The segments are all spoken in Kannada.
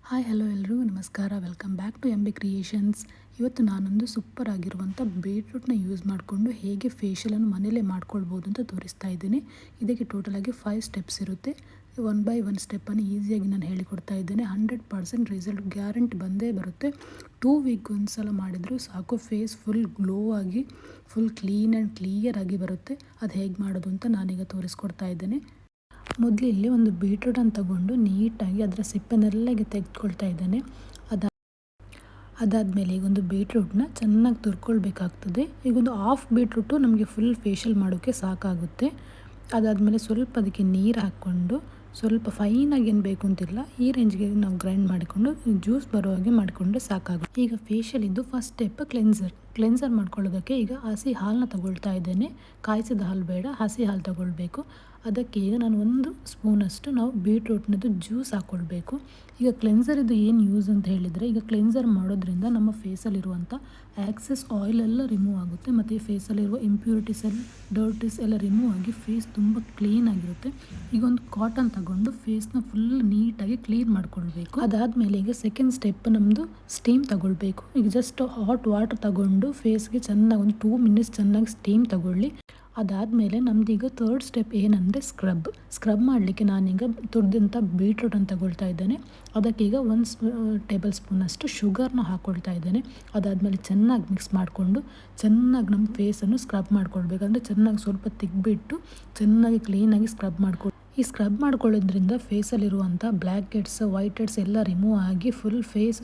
ಹಾಯ್ ಹಲೋ ಎಲ್ರಿಗೂ ನಮಸ್ಕಾರ. Welcome back to M B creations. ಇವತ್ತು ನಾನೊಂದು ಸೂಪರ್ ಆಗಿರುವಂಥ ಬೀಟ್ರೂಟ್ನ ಯೂಸ್ ಮಾಡಿಕೊಂಡು ಹೇಗೆ ಫೇಶಿಯಲನ್ನು ಮನೇಲೇ ಮಾಡ್ಕೊಳ್ಬೋದು ಅಂತ ತೋರಿಸ್ತಾ ಇದ್ದೀನಿ. ಇದಕ್ಕೆ ಟೋಟಲಾಗಿ 5 ಸ್ಟೆಪ್ಸ್ ಇರುತ್ತೆ. ಒನ್ ಬೈ ಒನ್ ಸ್ಟೆಪ್ಪನ್ನು ಈಸಿಯಾಗಿ ನಾನು ಹೇಳಿಕೊಡ್ತಾ ಇದ್ದೇನೆ. 100% ರಿಸಲ್ಟ್ ಗ್ಯಾರಂಟಿ ಬಂದೇ ಬರುತ್ತೆ. 2 ವೀಕ್ ಒಂದ್ಸಲ ಮಾಡಿದರೂ ಸಾಕು, ಫೇಸ್ ಫುಲ್ ಗ್ಲೋ ಆಗಿ ಫುಲ್ ಕ್ಲೀನ್ ಆ್ಯಂಡ್ ಕ್ಲಿಯರ್ ಆಗಿ ಬರುತ್ತೆ. ಅದು ಹೇಗೆ ಮಾಡೋದು ಅಂತ ನಾನೀಗ ತೋರಿಸ್ಕೊಡ್ತಾ ಇದ್ದೇನೆ. ಮೊದಲು ಇಲ್ಲಿ ಒಂದು ಬೀಟ್ರೂಟನ್ನು ತಗೊಂಡು ನೀಟಾಗಿ ಅದರ ಸಿಪ್ಪೆನೆಲ್ಲಗೆ ತೆಗೆದುಕೊಳ್ತಾ ಇದ್ದೇನೆ. ಅದಾದಮೇಲೆ ಈಗ ಒಂದು ಬೀಟ್ರೂಟ್ನ ಚೆನ್ನಾಗಿ ತುರ್ಕೊಳ್ಬೇಕಾಗ್ತದೆ. ಈಗೊಂದು ಹಾಫ್ ಬೀಟ್ರೂಟು ನಮಗೆ ಫುಲ್ ಫೇಶಿಯಲ್ ಮಾಡೋಕ್ಕೆ ಸಾಕಾಗುತ್ತೆ. ಅದಾದಮೇಲೆ ಸ್ವಲ್ಪ ಅದಕ್ಕೆ ನೀರು ಹಾಕ್ಕೊಂಡು ಸ್ವಲ್ಪ ಫೈನಾಗಿ ಏನು ಬೇಕು ಅಂತಿಲ್ಲ, ಈ ರೇಂಜ್ಗೆ ನಾವು ಗ್ರೈಂಡ್ ಮಾಡಿಕೊಂಡು ಜ್ಯೂಸ್ ಬರೋ ಹಾಗೆ ಮಾಡಿಕೊಂಡ್ರೆ ಸಾಕಾಗುತ್ತೆ. ಈಗ ಫೇಶಿಯಲಿದ್ದು ಫಸ್ಟ್ ಸ್ಟೆಪ್ ಕ್ಲೆನ್ಸರ್ ಮಾಡ್ಕೊಳ್ಳೋದಕ್ಕೆ ಈಗ ಹಸಿ ಹಾಲನ್ನ ತಗೊಳ್ತಾ ಇದ್ದೇನೆ. ಕಾಯಿಸಿದ ಹಾಲು ಬೇಡ, ಹಸಿ ಹಾಲು ತಗೊಳ್ಬೇಕು. ಅದಕ್ಕೆ ಈಗ ನಾನು 1 ಸ್ಪೂನಷ್ಟು ನಾವು ಬೀಟ್ರೂಟ್ನದ್ದು ಜ್ಯೂಸ್ ಹಾಕ್ಕೊಳ್ಬೇಕು. ಈಗ ಕ್ಲೆನ್ಸರಿದ್ದು ಏನು ಯೂಸ್ ಅಂತ ಹೇಳಿದರೆ, ಈಗ ಕ್ಲೆನ್ಸರ್ ಮಾಡೋದ್ರಿಂದ ನಮ್ಮ ಫೇಸಲ್ಲಿರುವಂಥ ಆ್ಯಕ್ಸೆಸ್ ಆಯಿಲ್ ಎಲ್ಲ ರಿಮೂವ್ ಆಗುತ್ತೆ ಮತ್ತು ಈ ಫೇಸಲ್ಲಿರುವ ಇಂಪ್ಯೂರಿಟೀಸ್ ಎಲ್ಲ ಡರ್ಟಿಸ್ ಎಲ್ಲ ರಿಮೂವ್ ಆಗಿ ಫೇಸ್ ತುಂಬ ಕ್ಲೀನ್ ಆಗಿರುತ್ತೆ. ಈಗ ಒಂದು ಕಾಟನ್ ತಗೊಂಡು ಫೇಸ್ನ ಫುಲ್ ನೀಟಾಗಿ ಕ್ಲೀನ್ ಮಾಡ್ಕೊಳ್ಬೇಕು. ಅದಾದಮೇಲೆ ಈಗ ಸೆಕೆಂಡ್ ಸ್ಟೆಪ್ ನಮ್ಮದು ಸ್ಟೀಮ್ ತಗೊಳ್ಬೇಕು. ಈಗ ಜಸ್ಟ್ ಹಾಟ್ ವಾಟರ್ ತಗೊಂಡು ಫೇಸ್ಗೆ ಚೆನ್ನಾಗಿ ಒಂದು 2 ಮಿನಿಟ್ಸ್ ಚೆನ್ನಾಗಿ ಸ್ಟೀಮ್ ತಗೊಳ್ಳಿ. ಅದಾದಮೇಲೆ ನಮ್ಮದೀಗ ಥರ್ಡ್ ಸ್ಟೆಪ್ ಏನಂದರೆ ಸ್ಕ್ರಬ್ ಮಾಡಲಿಕ್ಕೆ ನಾನೀಗ ತುರಿದಂಥ ಬೀಟ್ರೂಟನ್ನು ತಗೊಳ್ತಾ ಇದ್ದೇನೆ. ಅದಕ್ಕೀಗ 1 ಟೇಬಲ್ ಸ್ಪೂನಷ್ಟು ಶುಗರ್ನ ಹಾಕ್ಕೊಳ್ತಾ ಇದ್ದೇನೆ. ಅದಾದಮೇಲೆ ಚೆನ್ನಾಗಿ ಮಿಕ್ಸ್ ಮಾಡಿಕೊಂಡು ಚೆನ್ನಾಗಿ ನಮ್ಮ ಫೇಸನ್ನು ಸ್ಕ್ರಬ್ ಮಾಡ್ಕೊಳ್ಬೇಕು. ಅಂದರೆ ಚೆನ್ನಾಗಿ ಸ್ವಲ್ಪ ತೆಗ್ಬಿಟ್ಟು ಚೆನ್ನಾಗಿ ಕ್ಲೀನಾಗಿ ಸ್ಕ್ರಬ್ ಮಾಡ್ಕೊಳ್ಳಿ. ಈ ಸ್ಕ್ರಬ್ ಮಾಡ್ಕೊಳ್ಳೋದ್ರಿಂದ ಫೇಸಲ್ಲಿರುವಂಥ ಬ್ಲ್ಯಾಕ್ ಹೆಡ್ಸ್, ವೈಟ್ ಹೆಡ್ಸ್ ಎಲ್ಲ ರಿಮೂವ್ ಆಗಿ ಫುಲ್ ಫೇಸ್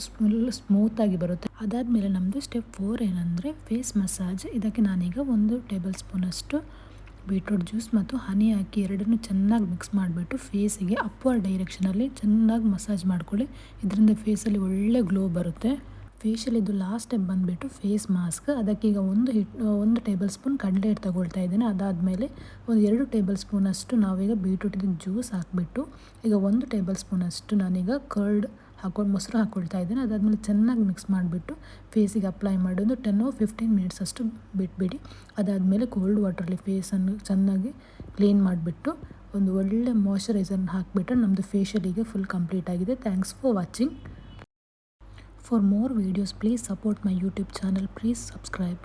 ಸ್ಮೂತಾಗಿ ಬರುತ್ತೆ. ಅದಾದಮೇಲೆ ನಮ್ಮದು ಸ್ಟೆಪ್ 4 ಏನಂದರೆ ಫೇಸ್ ಮಸಾಜ್. ಇದಕ್ಕೆ ನಾನೀಗ 1 ಟೇಬಲ್ ಸ್ಪೂನಷ್ಟು ಬೀಟ್ರೂಟ್ ಜ್ಯೂಸ್ ಮತ್ತು ಹನಿ ಹಾಕಿ ಎರಡನ್ನೂ ಚೆನ್ನಾಗಿ ಮಿಕ್ಸ್ ಮಾಡಿಬಿಟ್ಟು ಫೇಸಿಗೆ ಅಪ್ವರ್ಡ್ ಡೈರೆಕ್ಷನಲ್ಲಿ ಚೆನ್ನಾಗಿ ಮಸಾಜ್ ಮಾಡ್ಕೊಳ್ಳಿ. ಇದರಿಂದ ಫೇಸಲ್ಲಿ ಒಳ್ಳೆ ಗ್ಲೋ ಬರುತ್ತೆ. ಫೇಶಿಯಲಿದ್ದು ಲಾಸ್ಟ್ ಸ್ಟೆಪ್ ಬಂದುಬಿಟ್ಟು ಫೇಸ್ ಮಾಸ್ಕ್. ಅದಕ್ಕೀಗ 1 ಟೇಬಲ್ ಸ್ಪೂನ್ ಕಡಲೆ ಹಿಟ್ಟು ತಗೊಳ್ತಾ ಇದ್ದೇನೆ. ಅದಾದಮೇಲೆ 2 ಟೇಬಲ್ ಸ್ಪೂನಷ್ಟು ನಾವೀಗ ಬೀಟ್ರೂಟಿದ್ದು ಜ್ಯೂಸ್ ಹಾಕಿಬಿಟ್ಟು ಈಗ 1 ಟೇಬಲ್ ಸ್ಪೂನಷ್ಟು ನಾನೀಗ ಮೊಸರು ಹಾಕ್ಕೊಳ್ತಾ ಇದ್ದೇನೆ. ಅದಾದಮೇಲೆ ಚೆನ್ನಾಗಿ ಮಿಕ್ಸ್ ಮಾಡಿಬಿಟ್ಟು ಫೇಸಿಗೆ ಅಪ್ಲೈ ಮಾಡಿ ಒಂದು 10-15 ಮಿನಿಟ್ಸ್ ಅಷ್ಟು ಬಿಟ್ಬಿಡಿ. ಅದಾದಮೇಲೆ ಕೋಲ್ಡ್ ವಾಟ್ರಲ್ಲಿ ಫೇಸನ್ನು ಚೆನ್ನಾಗಿ ಕ್ಲೀನ್ ಮಾಡಿಬಿಟ್ಟು ಒಂದು ಒಳ್ಳೆ ಮಾಯ್ಶ್ಚರೈಸರ್ನ ಹಾಕಿಬಿಟ್ರೆ ನಮ್ಮದು ಫೇಶಿಯಲಿಗೆ ಫುಲ್ ಕಂಪ್ಲೀಟ್ ಆಗಿದೆ. Thanks for watching. For more videos, please support my YouTube channel. Please subscribe.